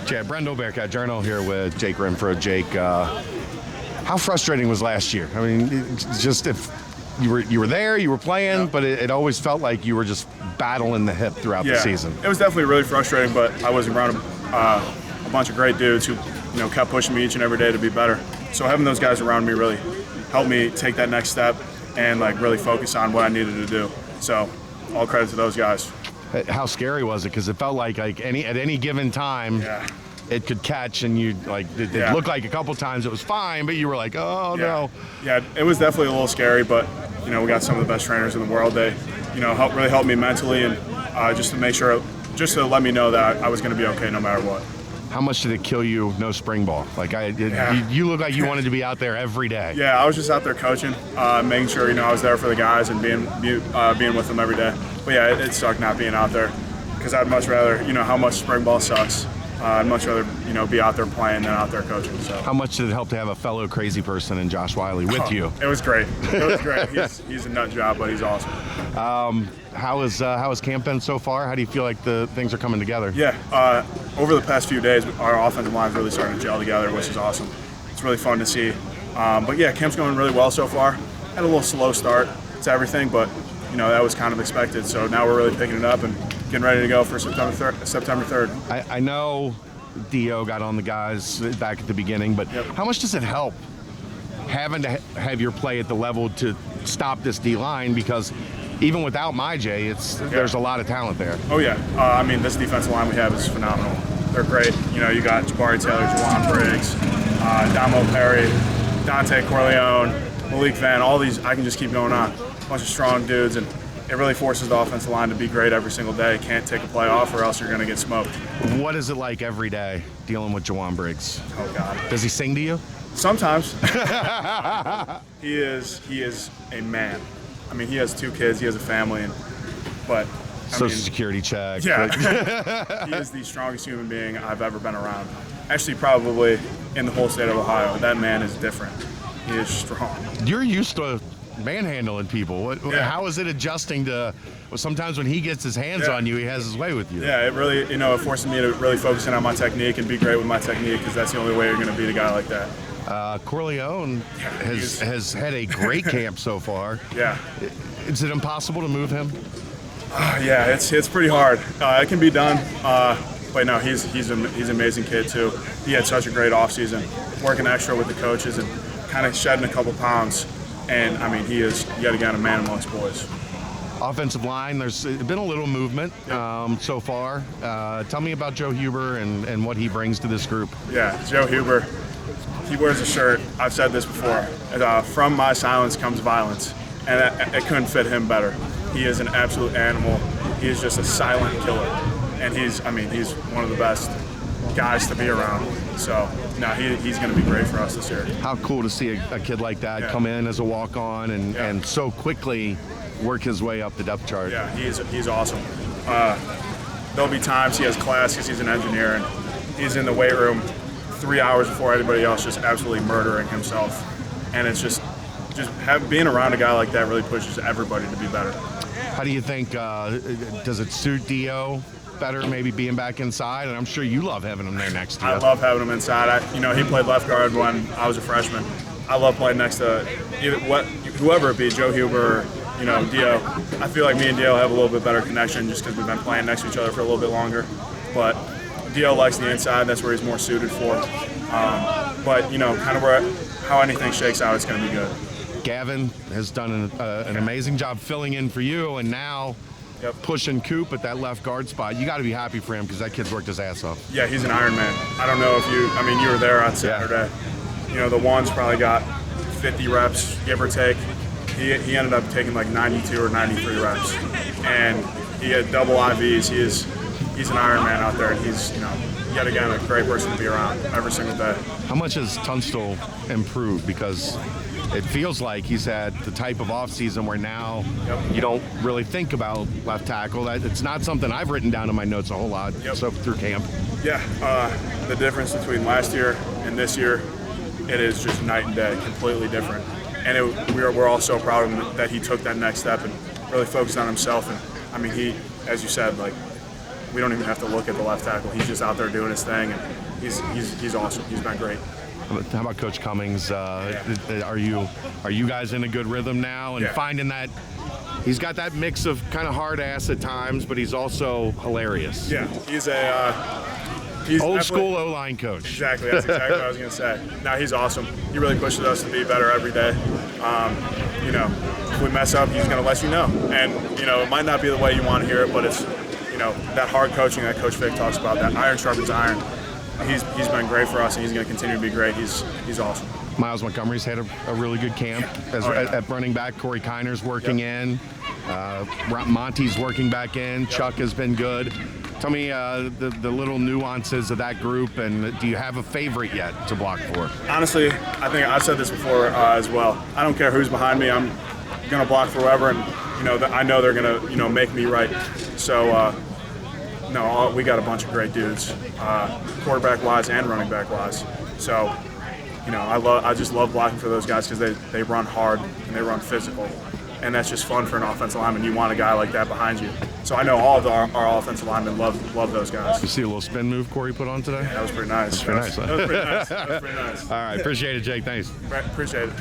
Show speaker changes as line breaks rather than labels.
Chad Brendel, Bearcat Journal, here with Jake Renfro. Jake, how frustrating was last year? I mean, it's just if you were there, you were playing, but it always felt like you were just battling the hip throughout the season.
It was definitely really frustrating, but I was around a bunch of great dudes who kept pushing me each and every day to be better. So having those guys around me really helped me take that next step and really focus on what I needed to do. So all credit to those guys.
How scary was it? Because it felt like at any given time, it could catch, and it looked like a couple times it was fine, but you were like, oh no.
Yeah, it was definitely a little scary, but we got some of the best trainers in the world. They really helped me mentally, and just to let me know that I was going to be okay no matter what.
How much did it kill you? No spring ball. You look like you wanted to be out there every day.
Yeah, I was just out there coaching, making sure I was there for the guys and being with them every day. But yeah, it sucked not being out there because I'd much rather how much spring ball sucks. I'd much rather be out there playing than out there coaching. So
how much did it help to have a fellow crazy person in Josh Wiley with you?
It was great. It was great. He's a nut job, but he's awesome.
How has camp been so far? How do you feel like the things are coming together?
Yeah, over the past few days, our offensive line is really starting to gel together, which is awesome. It's really fun to see. But yeah, camp's going really well so far. Had a little slow start to everything, but that was kind of expected. So now we're really picking it up and getting ready to go for September 3rd.
I know Dio got on the guys back at the beginning, but how much does it help having to have your play at the level to stop this D-line? Because even without MyJ, there's a lot of talent there.
Oh yeah, this defensive line we have is phenomenal. They're great. You got Jabari Taylor, Juwan Briggs, Damo Perry, Dante Corleone, Malik Van, all these, I can just keep going on. A bunch of strong dudes, and it really forces the offensive line to be great every single day. Can't take a play off or else you're going to get smoked.
What is it like every day dealing with Juwan Briggs?
Oh, God.
Does he sing to you?
Sometimes. He is a man. He has 2 kids, he has a family, but
Social Security check.
Yeah. He is the strongest human being I've ever been around. Actually, probably in the whole state of Ohio. That man is different. He is strong.
You're used to manhandling people. How is it adjusting to? Well, sometimes when he gets his hands on you, he has his way with you.
Yeah, it really, it forces me to really focus in on my technique and be great with my technique, because that's the only way you're going to beat a guy like that.
Corleone has had a great camp so far.
Yeah.
Is it impossible to move him?
Yeah, it's pretty hard. It can be done, but no, he's an amazing kid too. He had such a great offseason, working extra with the coaches and kind of shedding a couple pounds. And he is yet again a man amongst boys.
Offensive line, there's been a little movement so far. Tell me about Joe Huber and what he brings to this group.
Yeah, Joe Huber, he wears a shirt, I've said this before, from my silence comes violence, and it couldn't fit him better. He is an absolute animal. He is just a silent killer, and he's one of the best guys to be around. So, no, he's going to be great for us this year.
How cool to see a kid like that come in as a walk-on and so quickly work his way up the depth chart.
Yeah, he's awesome. There'll be times he has class because he's an engineer, and he's in the weight room 3 hours before anybody else, just absolutely murdering himself. And it's just being around a guy like that really pushes everybody to be better.
How do you think, does it suit Dio better maybe being back inside? And I'm sure you love having him there next to you.
I love having him inside. He played left guard when I was a freshman. I love playing next to whoever it be, Joe Huber or Dio. I feel like me and Dio have a little bit better connection just because we've been playing next to each other for a little bit longer. But Dio likes the inside. That's where he's more suited for. But kind of how anything shakes out, it's going to be good.
Gavin has done an amazing job filling in for you, and now pushing Coop at that left guard spot. You got to be happy for him because that kid's worked his ass off.
Yeah, he's an Iron Man. I don't know if you were there on Saturday. The ones probably got 50 reps, give or take. He ended up taking like 92 or 93 reps, and he had double IVs. He's an Iron Man out there, and he's yet again a great person to be around every single day.
How much has Tunstall improved? Because it feels like he's had the type of offseason where now you don't really think about left tackle. It's not something I've written down in my notes a whole lot so through camp.
Yeah, the difference between last year and this year, it is just night and day, completely different. And we're all so proud of him that he took that next step and really focused on himself. And he, as you said, we don't even have to look at the left tackle. He's just out there doing his thing, and he's awesome. He's been great.
How about Coach Cummings? Are you guys in a good rhythm now and finding that he's got that mix of kind of hard ass at times, but he's also hilarious?
Yeah, he's
old school O-line coach.
Exactly, that's exactly what I was going to say. No, he's awesome. He really pushes us to be better every day. You know, if we mess up, he's going to let you know. And, you know, it might not be the way you want to hear it, but it's, you know, that hard coaching that Coach Vic talks about, that iron sharpens iron. He's been great for us, and he's going to continue to be great. He's awesome.
Miles Montgomery's had a really good camp at running back. Corey Kiner's working in. Monty's working back in. Chuck has been good. Tell me the little nuances of that group, and do you have a favorite yet to block for?
Honestly, I think I've said this before as well. I don't care who's behind me. I'm going to block for whoever, and you know I know they're going to make me right. So no, we got a bunch of great dudes, quarterback wise and running back wise. So you know I just love blocking for those guys because they run hard and they run physical. And that's just fun for an offensive lineman. You want a guy like that behind you. So I know all of our offensive linemen love those guys.
You see a little spin move Corey put on today?
Yeah, that was pretty nice.
That was pretty nice.
That was pretty nice.
All right, appreciate it, Jake. Thanks.
Appreciate it.